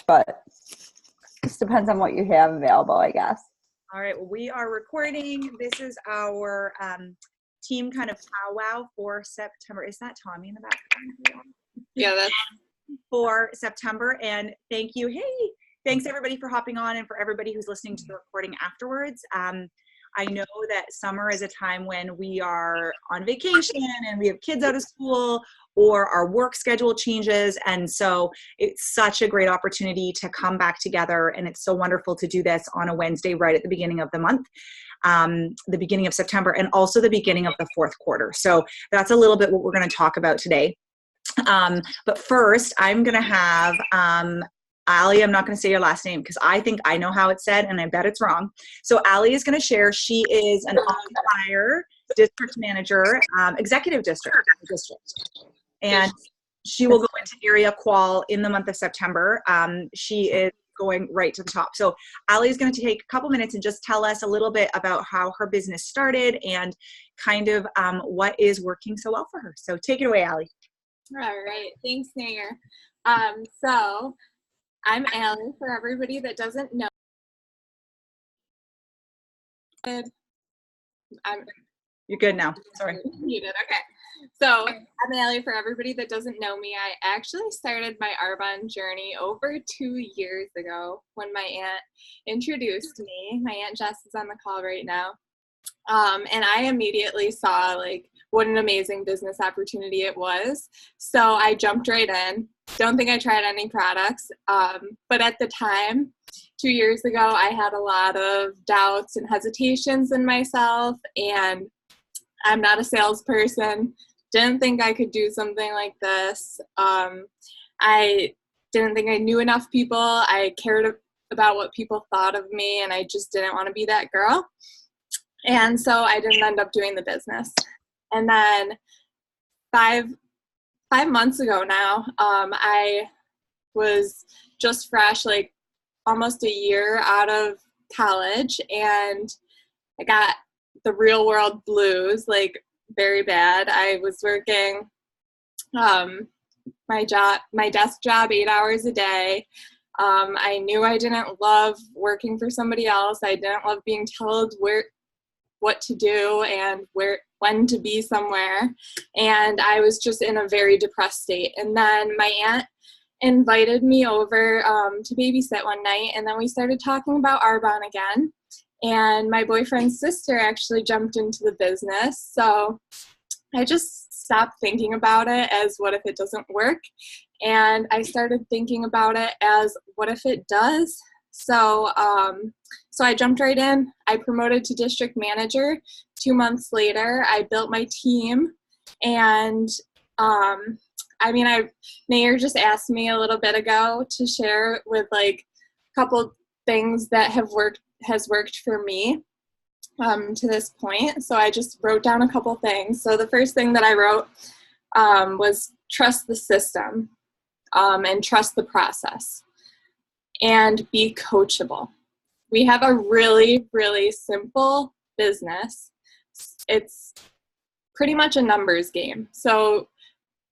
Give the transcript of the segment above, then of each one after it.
but just depends on what you have available, I guess. All right, well, we are recording. This is our team kind of powwow for September. Is that Tommy in the background? Yeah, that's for September. And thank you. Hey, thanks everybody for hopping on, and for everybody who's listening to the recording afterwards. I know that summer is a time when we are on vacation and we have kids out of school, or our work schedule changes. And so it's such a great opportunity to come back together. And it's so wonderful to do this on a Wednesday right at the beginning of the month, the beginning of September, and also the beginning of the fourth quarter. So that's a little bit what we're going to talk about today. But first, I'm going to have Allie. I'm not going to say your last name because I think I know how it's said, and I bet it's wrong. So Allie is going to share. She is an occupier, district manager, executive district, and she will go into area qual in the month of September. She is going right to the top. So Allie is going to take a couple minutes and just tell us a little bit about how her business started and kind of what is working so well for her. So take it away, Allie. all right. Thanks, Nair. So I'm Allie, for everybody that doesn't know. You're good now. Sorry. Muted. Okay. So I'm Allie, for everybody that doesn't know me. I actually started my Arbonne journey over 2 years ago when my aunt introduced me. My Aunt Jess is on the call right now. And I immediately saw like what an amazing business opportunity it was. So I jumped right in. Don't think I tried any products. But at the time, 2 years ago, I had a lot of doubts and hesitations in myself, and I'm not a salesperson. Didn't think I could do something like this. I didn't think I knew enough people. I cared about what people thought of me, and I just didn't want to be that girl. And so I didn't end up doing the business. And then five months ago now, I was just fresh, like almost a year out of college, and I got the real world blues, like very bad. I was working my desk job 8 hours a day. I knew I didn't love working for somebody else. I didn't love being told what to do and when to be somewhere. And I was just in a very depressed state. And then my aunt invited me over to babysit one night, and then we started talking about Arbonne again. And my boyfriend's sister actually jumped into the business. So I just stopped thinking about it as what if it doesn't work? And I started thinking about it as what if it does? So I jumped right in. I promoted to district manager. 2 months later, I built my team. And Nair just asked me a little bit ago to share with like a couple things that has worked for me to this point. So I just wrote down a couple things. So the first thing that I wrote was trust the system and trust the process and be coachable. We have a really, really simple business. It's pretty much a numbers game. So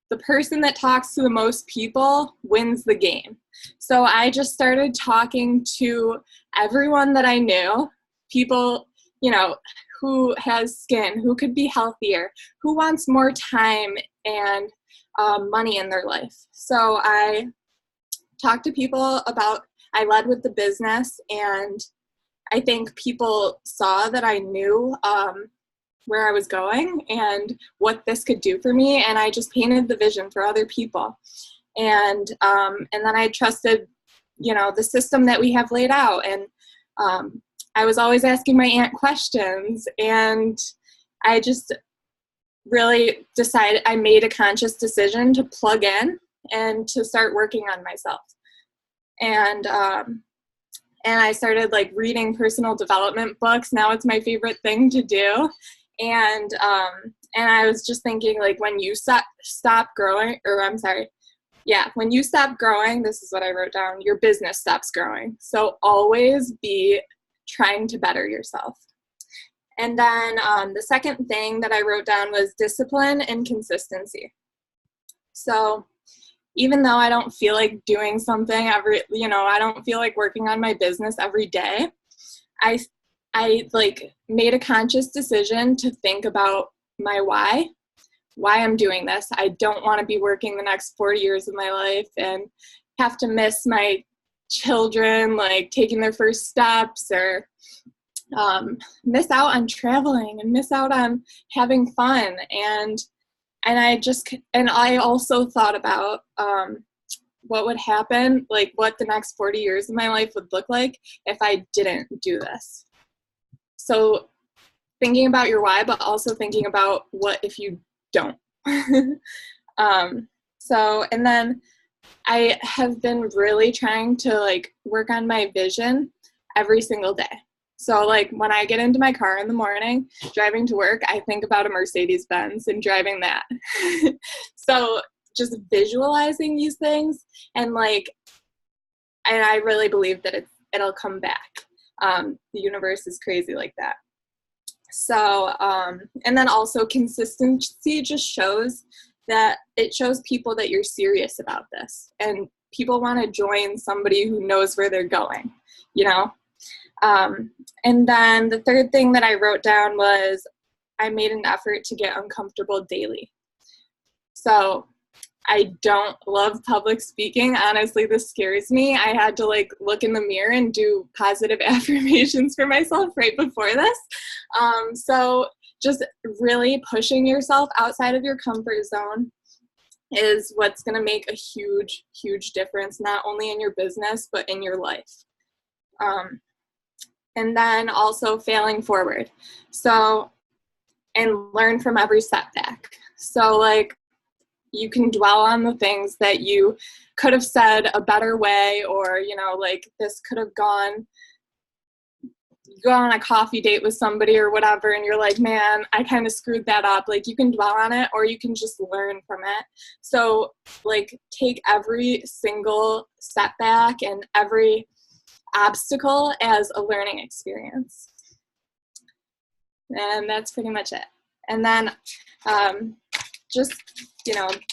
the person that talks to the most people wins the game. So I just started talking to everyone that I knew, people, who has skin, who could be healthier, who wants more time and money in their life. So I talked to people I led with the business, and I think people saw that I knew where I was going and what this could do for me, and I just painted the vision for other people. And then I trusted, the system that we have laid out. And I was always asking my aunt questions, and I just really decided, I made a conscious decision to plug in and to start working on myself. And I started like reading personal development books. Now it's my favorite thing to do. And I was just thinking, like, when you stop growing, when you stop growing, this is what I wrote down, your business stops growing. So always be trying to better yourself. And then the second thing that I wrote down was discipline and consistency. So even though I don't feel like doing something I don't feel like working on my business every day, I like made a conscious decision to think about my why I'm doing this. I don't want to be working the next 40 years of my life and have to miss my children, like taking their first steps, or miss out on traveling and miss out on having fun. And I also thought about what would happen, like what the next 40 years of my life would look like if I didn't do this. So thinking about your why, but also thinking about what if you don't. And then I have been really trying to like work on my vision every single day. So like when I get into my car in the morning, driving to work, I think about a Mercedes-Benz and driving that. So just visualizing these things and I really believe that it'll come back. The universe is crazy like that. So, and then also consistency just shows that it shows people that you're serious about this, and people want to join somebody who knows where they're going, And then the third thing that I wrote down was I made an effort to get uncomfortable daily. So I don't love public speaking. Honestly, this scares me. I had to look in the mirror and do positive affirmations for myself right before this. So just really pushing yourself outside of your comfort zone is what's going to make a huge, huge difference, not only in your business, but in your life. And then also failing forward. So, and learn from every setback. So you can dwell on the things that you could have said a better way, or, this could have go on a coffee date with somebody or whatever, and you're like, man, I kind of screwed that up. You can dwell on it, or you can just learn from it. So take every single setback and every obstacle as a learning experience. And that's pretty much it. And then just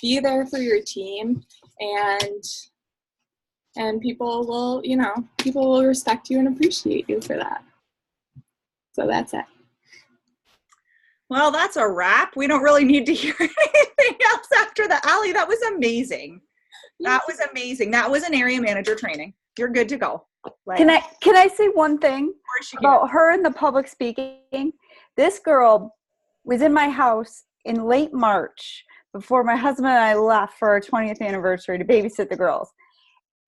be there for your team, and people will respect you and appreciate you for that. So that's it. Well, that's a wrap. We don't really need to hear anything else after that. Allie, that was amazing. That was amazing. That was an area manager training. You're good to go. Can I say one thing about her and the public speaking? This girl was in my house in late March before my husband and I left for our 20th anniversary to babysit the girls.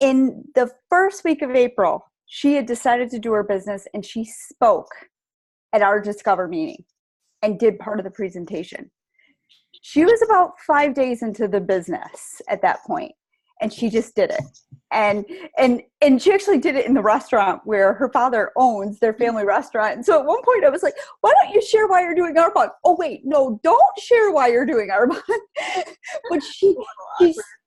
In the first week of April, she had decided to do her business, and she spoke at our Discover meeting and did part of the presentation. She was about 5 days into the business at that point, and she just did it. And she actually did it in the restaurant where her father owns their family restaurant. And so at one point I was like, why don't you share why you're doing Arbonne? Oh wait, no, don't share why you're doing Arbonne. But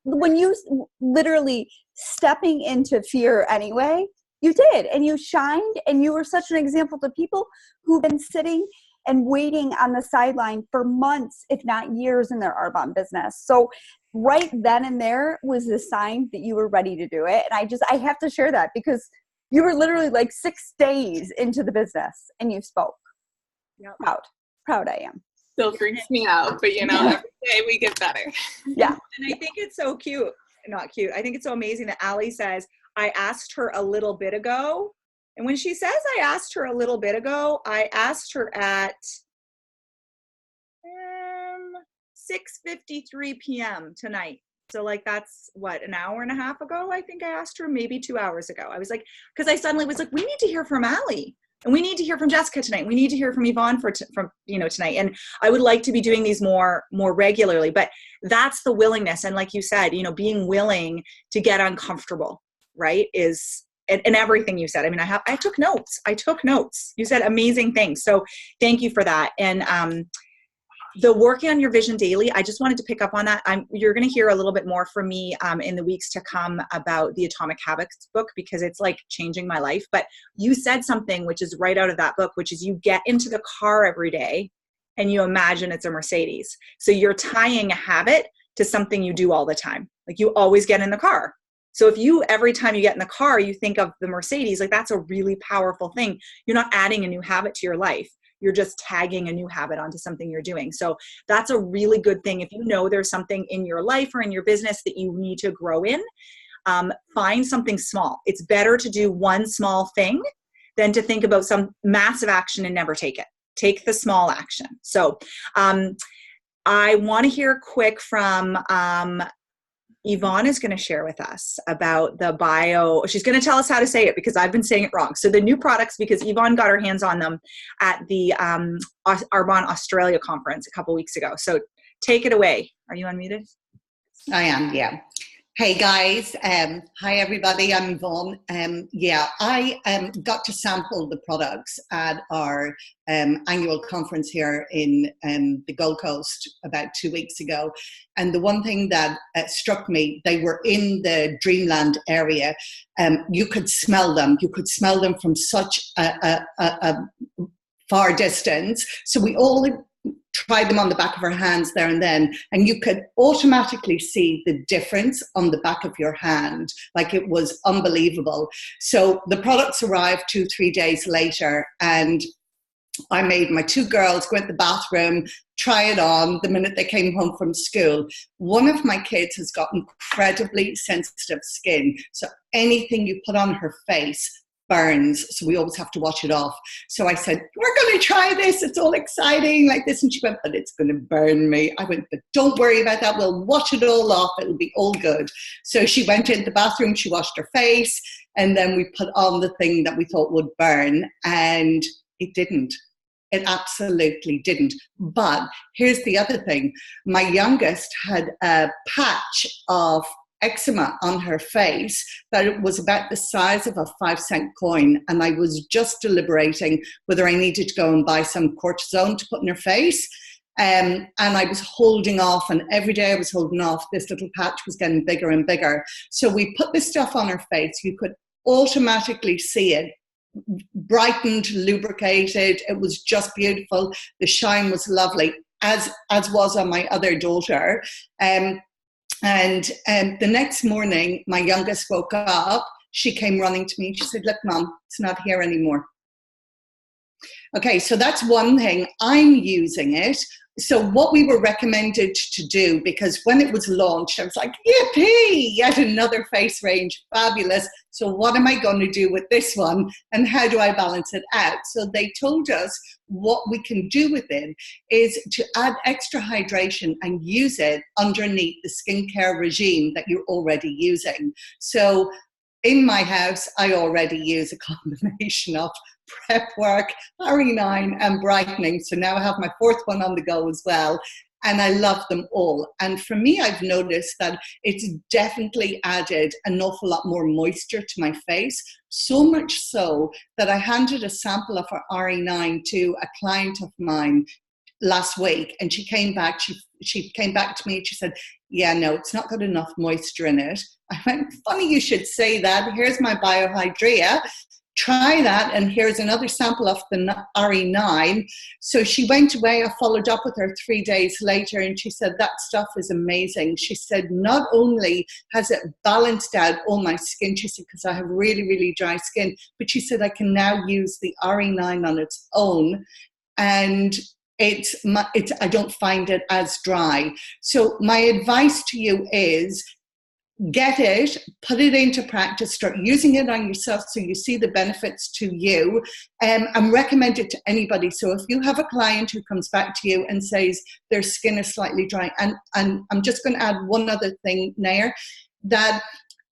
when you literally stepping into fear anyway, you did, and you shined, and you were such an example to people who've been sitting and waiting on the sideline for months, if not years, in their Arbonne business. So right then and there was the sign that you were ready to do it. And I have to share that, because you were literally 6 days into the business and you spoke. Yep. Proud I am. Still freaks me out, but every day we get better. Yeah. And I think it's so cute. Not cute. I think it's so amazing that Allie says, I asked her a little bit ago. And when she says I asked her a little bit ago, I asked her at 6:53 p.m. tonight. So that's what, an hour and a half ago, I think I asked her, maybe 2 hours ago. I was because I suddenly was we need to hear from Allie, and we need to hear from Jessica tonight. We need to hear from Yvonne from tonight. And I would like to be doing these more regularly, but that's the willingness. And like you said, being willing to get uncomfortable, right, is, and everything you said. I mean, I took notes. You said amazing things. So thank you for that. And the working on your vision daily, I just wanted to pick up on that. You're going to hear a little bit more from me in the weeks to come about the Atomic Habits book, because it's changing my life. But you said something which is right out of that book, which is you get into the car every day and you imagine it's a Mercedes. So you're tying a habit to something you do all the time. Like you always get in the car. So if you, every time you get in the car, you think of the Mercedes, like that's a really powerful thing. You're not adding a new habit to your life. You're just tagging a new habit onto something you're doing. So that's a really good thing. If you know there's something in your life or in your business that you need to grow in, find something small. It's better to do one small thing than to think about some massive action and never take it. Take the small action. So I want to hear quick from Yvonne is going to share with us about the bio. She's going to tell us how to say it because I've been saying it wrong. So the new products, because Yvonne got her hands on them at the Arbonne Australia conference a couple weeks ago. So take it away. Are you unmuted? I am, yeah. Hey guys, hi everybody, I'm Yvonne. I got to sample the products at our annual conference here in the Gold Coast about 2 weeks ago. And the one thing that struck me, they were in the Dreamland area. You could smell them. You could smell them from such a far distance. So we all tried them on the back of our hands there and then, and you could automatically see the difference on the back of your hand. Like it was unbelievable. So the products arrived 2-3 days later, and I made my 2 girls go into the bathroom, try it on the minute they came home from school. One of my kids has got incredibly sensitive skin. So anything you put on her face burns, so we always have to wash it off. So I said, we're going to try this, it's all exciting like this, and she went, but it's going to burn me. I went, but don't worry about that, we'll wash it all off, it'll be all good. So she went into the bathroom, she washed her face, and then we put on the thing that we thought would burn, and it didn't. It absolutely didn't. But here's the other thing. My youngest had a patch of eczema on her face that it was about the size of a 5-cent coin, and I was just deliberating whether I needed to go and buy some cortisone to put in her face, and I was holding off, and every day I was holding off. This little patch was getting bigger and bigger. So we put this stuff on her face. You could automatically see it brightened, lubricated. It was just beautiful. The shine was lovely, as was on my other daughter. And the next morning, my youngest woke up. She came running to me. She said, look, Mom, it's not here anymore. Okay, so that's one thing. I'm using it. So what we were recommended to do, because when it was launched, I was like, yippee, yet another face range, fabulous. So what am I going to do with this one? And how do I balance it out? So they told us what we can do with it is to add extra hydration and use it underneath the skincare regime that you're already using. So in my house, I already use a combination of prep work, RE9 and brightening. So now I have my 4th one on the go as well. And I love them all. And for me, I've noticed that it's definitely added an awful lot more moisture to my face. So much so that I handed a sample of her RE9 to a client of mine last week, and she came back. She came back to me and she said, yeah, no, it's not got enough moisture in it. I went, funny you should say that. Here's my Bio Hydria. Try that, and here's another sample of the RE9. So she went away. I followed up with her 3 days later, and she said, that stuff is amazing. She said, not only has it balanced out all my skin, she said, because I have really, really dry skin, but she said, I can now use the RE9 on its own, and I don't find it as dry. So my advice to you is, get it, put it into practice, start using it on yourself so you see the benefits to you, and recommend it to anybody. So if you have a client who comes back to you and says their skin is slightly dry, and I'm just going to add one other thing, Nair, that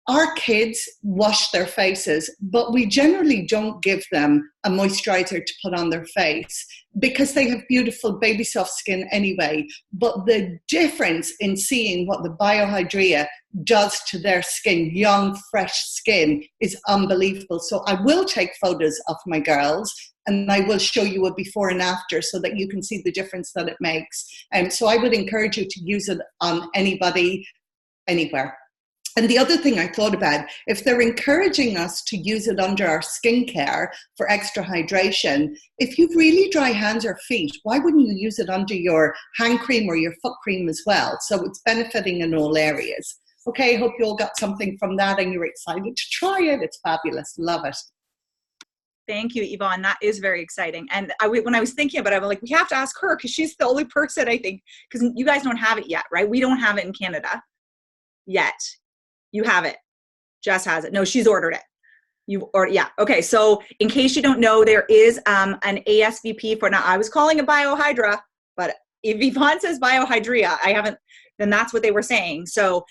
our kids wash their faces, but we generally don't give them a moisturizer to put on their face because they have beautiful baby soft skin anyway. But the difference in seeing what the Bio Hydria does to their skin, young, fresh skin, is unbelievable. So I will take photos of my girls and I will show you a before and after so that you can see the difference that it makes. So I would encourage you to use it on anybody, anywhere. And the other thing I thought about, if they're encouraging us to use it under our skincare for extra hydration, if you've really dry hands or feet, why wouldn't you use it under your hand cream or your foot cream as well? So it's benefiting in all areas. Okay, hope you all got something from that and you're excited to try it. It's fabulous. Love it. Thank you, Yvonne. That is very exciting. And when I was thinking about it, I'm like, we have to ask her because she's the only person, I think, because you guys don't have it yet, right? We don't have it in Canada yet. You have it. Jess has it. No, she's ordered it. Yeah. Okay. So in case you don't know, there is an ASVP for, now I was calling it Bio Hydria, but if Yvonne says Bio Hydria, then that's what they were saying. So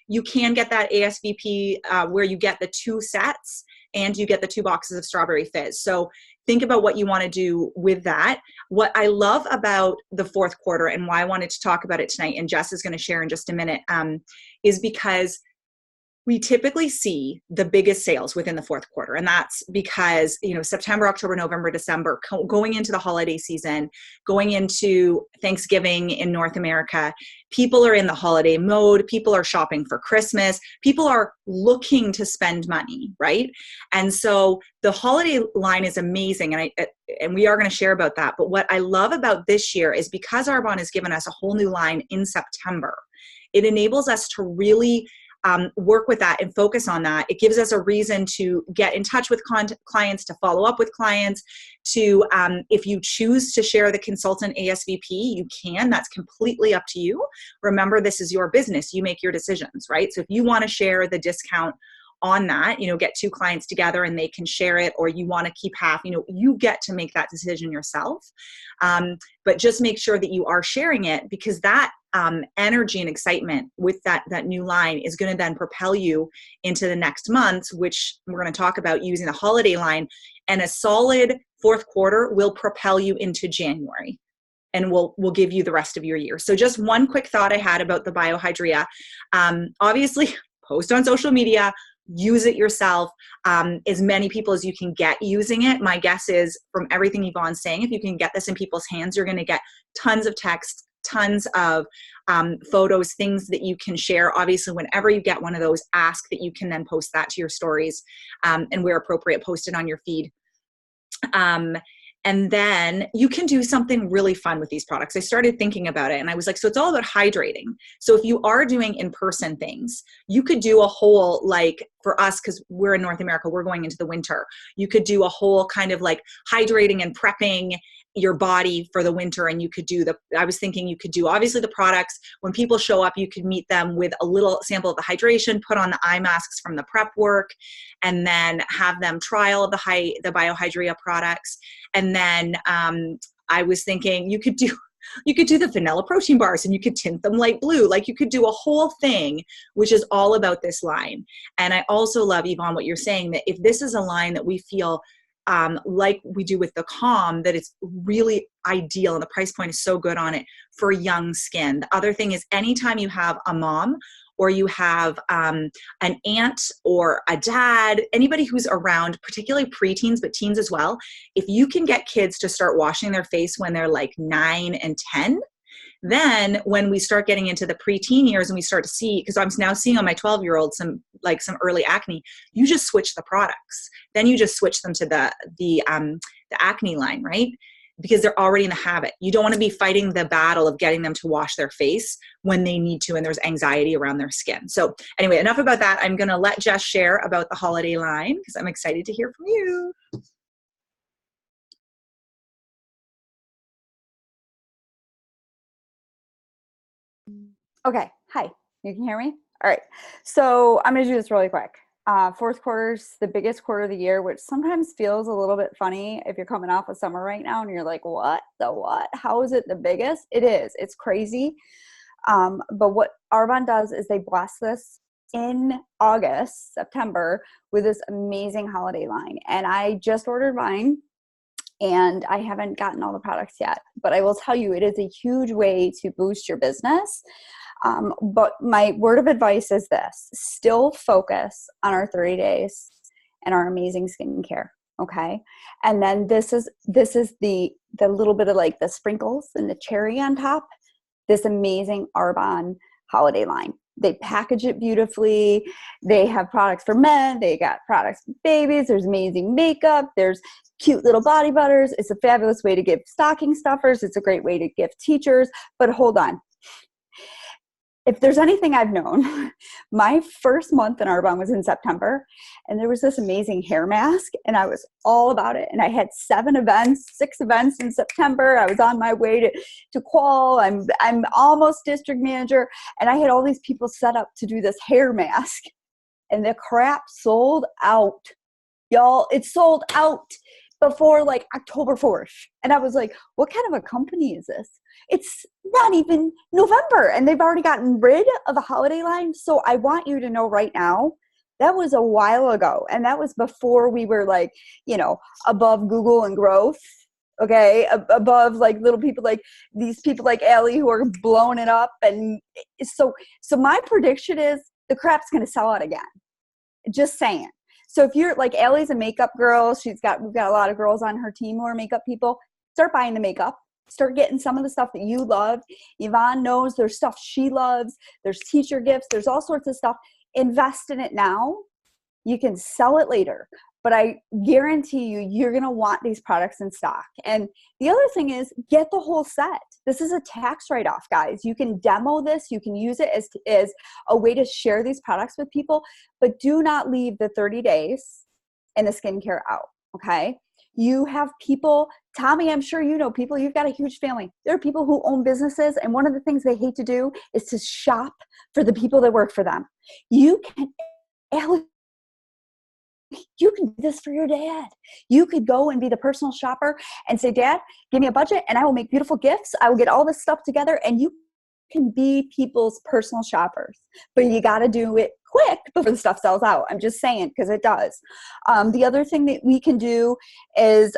you can get that ASVP where you get the 2 sets and you get the 2 boxes of strawberry fizz. So think about what you want to do with that. What I love about the 4th quarter and why I wanted to talk about it tonight, and Jess is going to share in just a minute, is because we typically see the biggest sales within the 4th quarter. And that's because, September, October, November, December, going into the holiday season, going into Thanksgiving in North America, people are in the holiday mode. People are shopping for Christmas. People are looking to spend money, right? And so the holiday line is amazing. And we are going to share about that. But what I love about this year is because Arbonne has given us a whole new line in September, it enables us to really work with that and focus on that. It gives us a reason to get in touch with clients, to follow up with clients, to, if you choose to share the consultant ASVP, you can. That's completely up to you. Remember, this is your business. You make your decisions, right? So if you want to share the discount on that, get 2 clients together and they can share it, or you want to keep half, you get to make that decision yourself. But just make sure that you are sharing it, because that energy and excitement with that new line is going to then propel you into the next month, which we're going to talk about using the holiday line, and a solid 4th quarter will propel you into January. And we'll give you the rest of your year. So just one quick thought I had about the Bio Hydria. Obviously, post on social media, use it yourself. As many people as you can get using it. My guess is, from everything Yvonne's saying, if you can get this in people's hands, you're going to get tons of text, tons of photos, things that you can share. Obviously, whenever you get one of those, ask that you can then post that to your stories, and where appropriate, post it on your feed. And then you can do something really fun with these products. I started thinking about it and I was like, so it's all about hydrating. So if you are doing in-person things, you could do a whole, like for us, because we're in North America, we're going into the winter. You could do a whole kind of like hydrating and prepping your body for the winter. And you could do I was thinking you could do obviously the products. When people show up, you could meet them with a little sample of the hydration, put on the eye masks from the prep work, and then have them trial the Bio Hydria products. And then I was thinking you could do the vanilla protein bars and you could tint them light blue. Like you could do a whole thing, which is all about this line. And I also love, Yvonne, what you're saying, that if this is a line that we feel like we do with the Calm, that it's really ideal and the price point is so good on it for young skin. The other thing is, anytime you have a mom or you have an aunt or a dad, anybody who's around, particularly preteens, but teens as well, if you can get kids to start washing their face when they're like 9 and 10, then when we start getting into the preteen years and we start to see, because I'm now seeing on my 12-year-old some early acne, you just switch the products. Then you just switch them to the acne line, right? Because they're already in the habit. You don't want to be fighting the battle of getting them to wash their face when they need to and there's anxiety around their skin. So anyway, enough about that. I'm going to let Jess share about the holiday line because I'm excited to hear from you. Okay. Hi. You can hear me? All right. So I'm going to do this really quick. 4th quarter's the biggest quarter of the year, which sometimes feels a little bit funny if you're coming off of summer right now and you're like, what? How is it the biggest? It is. It's crazy. But what Arbonne does is they bless this in August, September, with this amazing holiday line. And I just ordered mine. And I haven't gotten all the products yet, but I will tell you, it is a huge way to boost your business. But my word of advice is this: still focus on our 30 days and our amazing skincare. Okay. And then this is the little bit of like the sprinkles and the cherry on top, this amazing Arbonne holiday line. They package it beautifully. They have products for men. They got products for babies. There's amazing makeup. There's cute little body butters. It's a fabulous way to give stocking stuffers. It's a great way to gift teachers. But hold on. If there's anything I've known, my first month in Arbonne was in September, and there was this amazing hair mask, and I was all about it. And I had 6 events in September. I was on my way to qual. I'm almost district manager, and I had all these people set up to do this hair mask, and the crap sold out. Y'all, it sold out before like October 4th. And I was like, what kind of a company is this? It's not even November and they've already gotten rid of the holiday line. So I want you to know right now, that was a while ago. And that was before we were like, you know, above Google and growth. Okay. Above like little people like these people like Allie who are blowing it up. And so my prediction is the crap's going to sell out again. Just saying. So if you're like Allie's a makeup girl, we've got a lot of girls on her team who are makeup people. Start buying the makeup. Start getting some of the stuff that you love. Yvonne knows there's stuff she loves. There's teacher gifts. There's all sorts of stuff. Invest in it now. You can sell it later. But I guarantee you, you're going to want these products in stock. And the other thing is get the whole set. This is a tax write-off, guys. You can demo this. You can use it as a way to share these products with people. But do not leave the 30 days and the skincare out, okay? You have people, Tommy, I'm sure you know people, you've got a huge family. There are people who own businesses, and one of the things they hate to do is to shop for the people that work for them. You can do this for your dad. You could go and be the personal shopper and say, Dad, give me a budget and I will make beautiful gifts. I will get all this stuff together, and you can be people's personal shoppers. But you got to do it quick before the stuff sells out. I'm just saying, because it does. The other thing that we can do is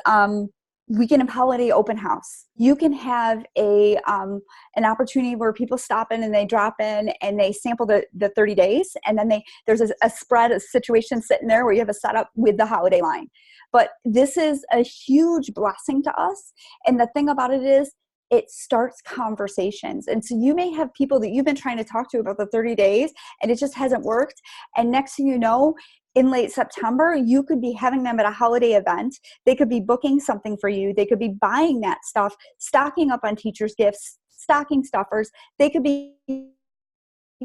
we can have holiday open house. You can have an opportunity where people stop in and they drop in and they sample the 30 days. And then there's a spread, a situation sitting there where you have a setup with the holiday line. But this is a huge blessing to us. And the thing about it is, it starts conversations. And so you may have people that you've been trying to talk to about the 30 days and it just hasn't worked. And next thing you know, in late September, you could be having them at a holiday event. They could be booking something for you. They could be buying that stuff, stocking up on teachers' gifts, stocking stuffers. They could be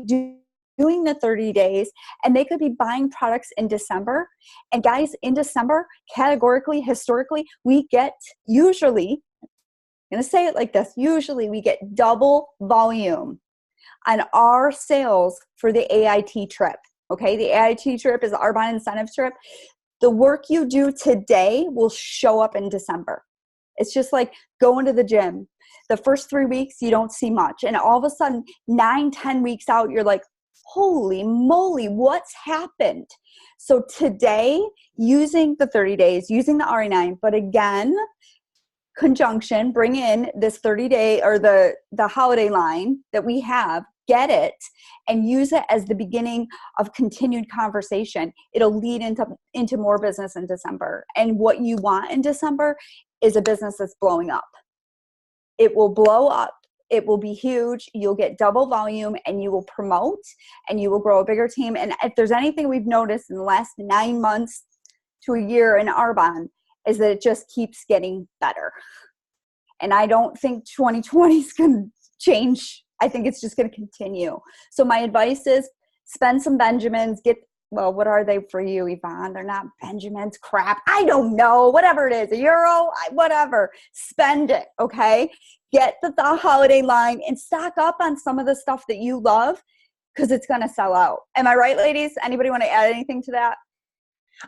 doing the 30 days, and they could be buying products in December. And guys, in December, categorically, historically, we get usually, I'm going to say it like this, usually we get double volume on our sales for the AIT trip. Okay, the AIT trip is the Arbonne incentive trip. The work you do today will show up in December. It's just like going to the gym. The first 3 weeks, you don't see much. And all of a sudden, 9-10 weeks out, you're like, holy moly, what's happened? So today, using the 30 days, using the RE9, but again, conjunction, bring in this 30-day or the holiday line that we have, get it, and use it as the beginning of continued conversation. It'll lead into more business in December. And what you want in December is a business that's blowing up. It will blow up. It will be huge. You'll get double volume and you will promote and you will grow a bigger team. And if there's anything we've noticed in the last 9 months to a year in Arbonne, is that it just keeps getting better. And I don't think 2020 is going to change. I think it's just going to continue. So my advice is spend some Benjamins. What are they for you, Yvonne? They're not Benjamins, crap. I don't know. Whatever it is, €1, whatever. Spend it, okay? Get the holiday line and stock up on some of the stuff that you love because it's going to sell out. Am I right, ladies? Anybody want to add anything to that?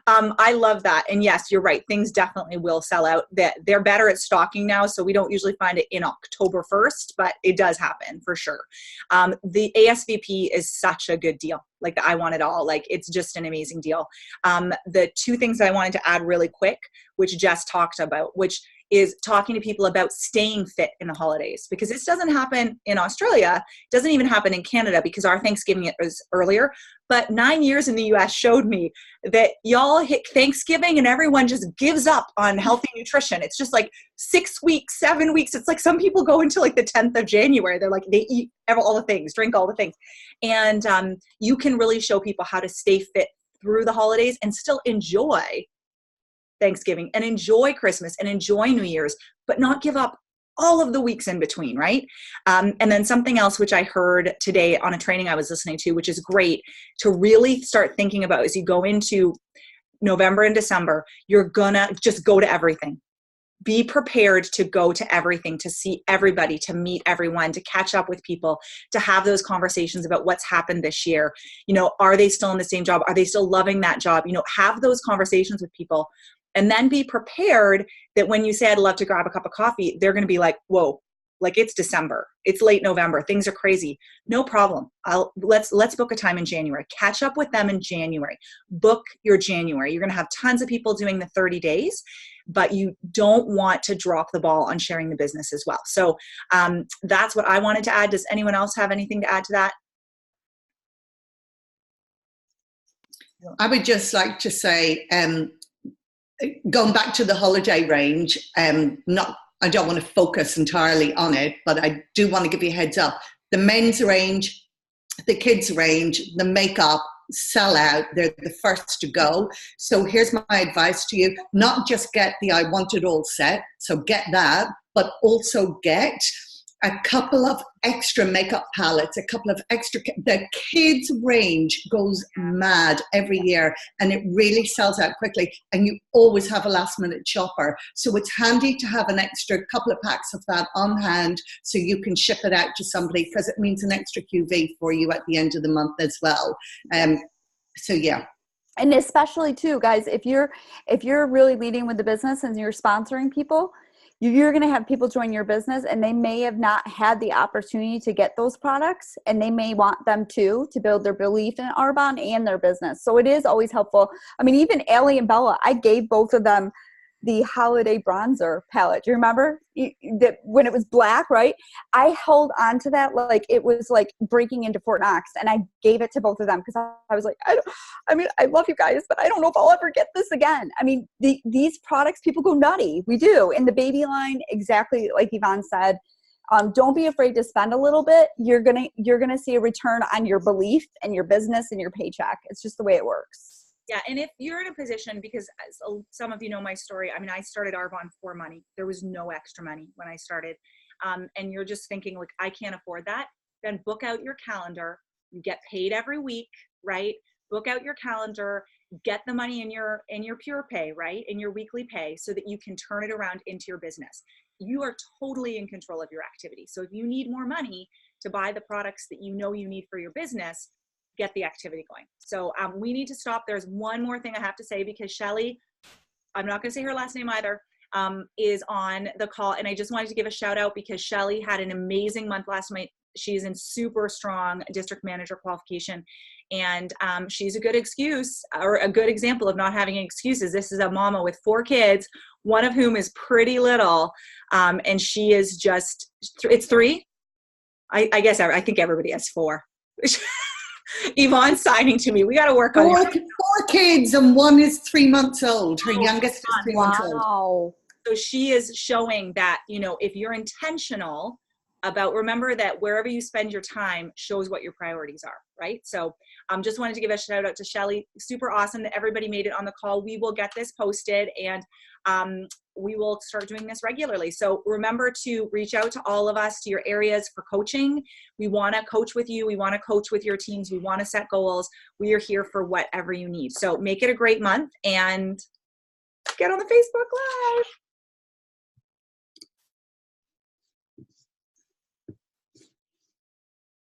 I love that. And yes, you're right. Things definitely will sell out. They're better at stocking now. So we don't usually find it in October 1st, but it does happen for sure. The ASVP is such a good deal. Like I Want It All. Like it's just an amazing deal. The 2 things that I wanted to add really quick, which Jess talked about, which is talking to people about staying fit in the holidays, because this doesn't happen in Australia. It doesn't even happen in Canada because our Thanksgiving was earlier. But 9 years in the US showed me that y'all hit Thanksgiving and everyone just gives up on healthy nutrition. It's just like 6 weeks, 7 weeks. It's like some people go until like the 10th of January. They're like, they eat all the things, drink all the things. And you can really show people how to stay fit through the holidays and still enjoy Thanksgiving and enjoy Christmas and enjoy New Year's, but not give up all of the weeks in between, right? And then something else which I heard today on a training I was listening to, which is great to really start thinking about as you go into November and December, you're gonna just go to everything. Be prepared to go to everything, to see everybody, to meet everyone, to catch up with people, to have those conversations about what's happened this year. You know, are they still in the same job? Are they still loving that job? You know, have those conversations with people. And then be prepared that when you say, I'd love to grab a cup of coffee, they're going to be like, whoa, like it's December, it's late November, things are crazy. No problem. Let's book a time in January. Catch up with them in January. Book your January. You're going to have tons of people doing the 30 days, but you don't want to drop the ball on sharing the business as well. So that's what I wanted to add. Does anyone else have anything to add to that? I would just like to say, going back to the holiday range, I don't want to focus entirely on it, but I do want to give you a heads up. The men's range, the kids range, the makeup sell out. They're the first to go. So here's my advice to you. Not just get the I Want It All set, so get that, but also get a couple of extra makeup palettes, a couple of extra, the kids range goes mad every year and it really sells out quickly and you always have a last minute shopper. So it's handy to have an extra couple of packs of that on hand so you can ship it out to somebody because it means an extra QV for you at the end of the month as well. So yeah. And especially too, guys, if you're really leading with the business and you're sponsoring people, you're going to have people join your business and they may have not had the opportunity to get those products and they may want them to build their belief in Arbonne and their business. So it is always helpful. I mean, even Allie and Bella, I gave both of them the holiday bronzer palette. Do you remember that when it was black, right? I held on to that like it was like breaking into Fort Knox, and I gave it to both of them because I was like, I love you guys, but I don't know if I'll ever get this again. I mean, these products, people go nutty. We do. In the baby line, exactly like Yvonne said, don't be afraid to spend a little bit. You're gonna see a return on your belief and your business and your paycheck. It's just the way it works. Yeah, and if you're in a position, because some of you know my story, I mean, I started Arbonne for money. There was no extra money when I started. And you're just thinking, like, I can't afford that. Then book out your calendar. You get paid every week, right? Book out your calendar, get the money in your pure pay, right? In your weekly pay so that you can turn it around into your business. You are totally in control of your activity. So if you need more money to buy the products that you know you need for your business, get the activity going. So we need to stop. There's one more thing I have to say because Shelly, I'm not going to say her last name either, is on the call. And I just wanted to give a shout out because Shelly had an amazing month last month. She's in super strong district manager qualification. And she's a good excuse or a good example of not having excuses. This is a mama with 4 kids, one of whom is pretty little. And she is just, it's 3. I guess I think everybody has 4. Yvonne's signing to me. We got to work on 4 kids and 1 is 3 months old. Her youngest is 3 months old. So she is showing that, you know, if you're intentional about, remember that wherever you spend your time shows what your priorities are, right? So just wanted to give a shout out to Shelly. Super awesome that everybody made it on the call. We will get this posted and we will start doing this regularly. So remember to reach out to all of us, to your areas for coaching. We want to coach with you. We want to coach with your teams. We want to set goals. We are here for whatever you need. So make it a great month and get on the Facebook Live.